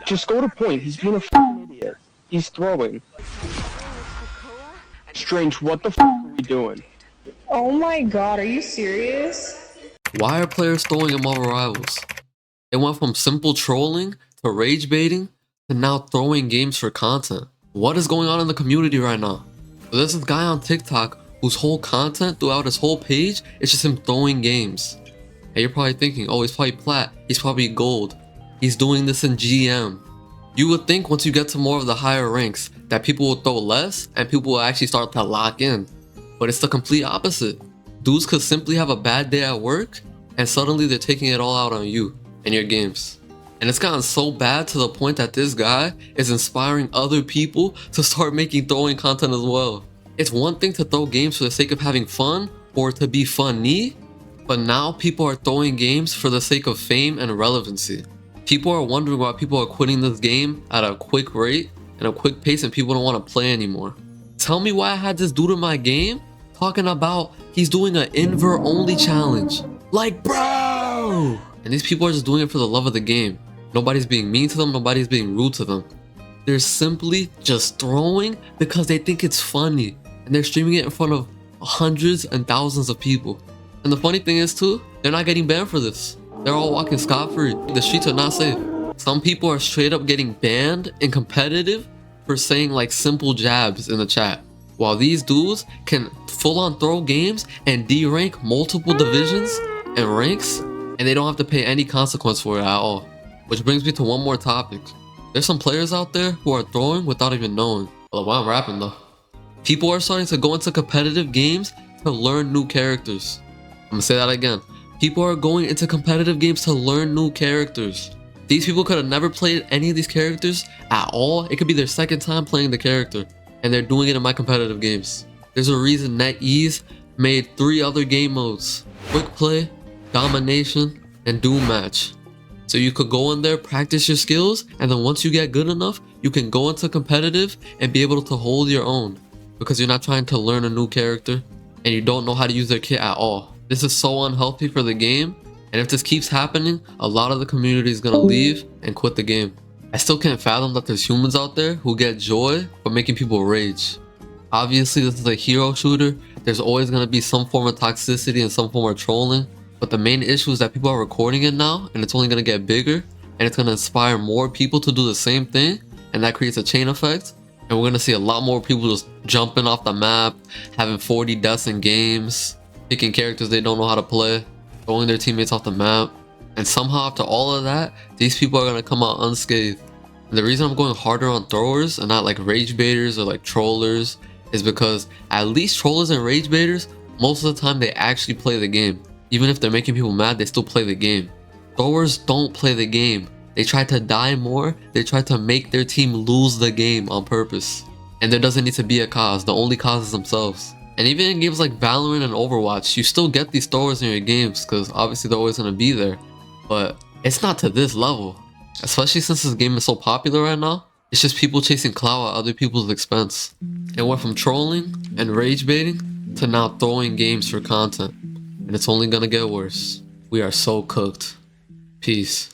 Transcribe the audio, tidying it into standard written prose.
Just go to point. He's being a f***ing idiot. He's throwing. Strange, what the f*** are we doing? Oh my god, are you serious? Why are players throwing at Marvel Rivals? It went from simple trolling to rage baiting to now throwing games for content. What is going on in the community right now? So there's this guy on TikTok whose whole content throughout his whole page is just him throwing games. And you're probably thinking, oh, he's probably plat, he's probably gold. He's doing this in GM. You would think once you get to more of the higher ranks that people will throw less and people will actually start to lock in. But it's the complete opposite. Dudes could simply have a bad day at work and suddenly they're taking it all out on you and your games. And it's gotten so bad to the point that this guy is inspiring other people to start making throwing content as well. It's one thing to throw games for the sake of having fun or to be funny, but now people are throwing games for the sake of fame and relevancy. People are wondering why people are quitting this game at a quick rate and a quick pace and people don't want to play anymore. Tell me why I had this dude in my game talking about he's doing an invert only challenge. Like, bro! And these people are just doing it for the love of the game. Nobody's being mean to them, nobody's being rude to them. They're simply just throwing because they think it's funny. And they're streaming it in front of hundreds and thousands of people. And the funny thing is too, they're not getting banned for this. They're all walking scot-free. The streets are not safe. Some people are straight up getting banned in competitive for saying like simple jabs in the chat. While these dudes can full on throw games and D-rank multiple divisions and ranks, and they don't have to pay any consequence for it at all. Which brings me to one more topic. There's some players out there who are throwing without even knowing. Well, why I'm rapping though. People are starting to go into competitive games to learn new characters. I'm gonna say that again. People are going into competitive games to learn new characters. These people could have never played any of these characters at all. It could be their second time playing the character, and they're doing it in my competitive games. There's a reason NetEase made 3 other game modes: Quick Play, Domination, and Doom Match. So you could go in there, practice your skills, and then once you get good enough, you can go into competitive and be able to hold your own. Because you're not trying to learn a new character, and you don't know how to use their kit at all. This is so unhealthy for the game, and if this keeps happening, a lot of the community is gonna leave and quit the game. I still can't fathom that there's humans out there who get joy from making people rage. Obviously, this is a hero shooter. There's always gonna be some form of toxicity and some form of trolling, but the main issue is that people are recording it now, and it's only gonna get bigger, and it's gonna inspire more people to do the same thing, and that creates a chain effect. And we're gonna see a lot more people just jumping off the map, having 40 deaths in games, picking characters they don't know how to play, throwing their teammates off the map. And somehow after all of that, these people are gonna come out unscathed. And the reason I'm going harder on throwers and not like rage baiters or like trollers is because at least trollers and rage baiters, most of the time they actually play the game. Even if they're making people mad, they still play the game. Throwers don't play the game. They try to die more, they try to make their team lose the game on purpose. And there doesn't need to be a cause, the only cause is themselves. And even in games like Valorant and Overwatch, you still get these throwers in your games because obviously they're always going to be there. But it's not to this level. Especially since this game is so popular right now, it's just people chasing clout at other people's expense. It went from trolling and rage baiting to now throwing games for content. And it's only going to get worse. We are so cooked. Peace.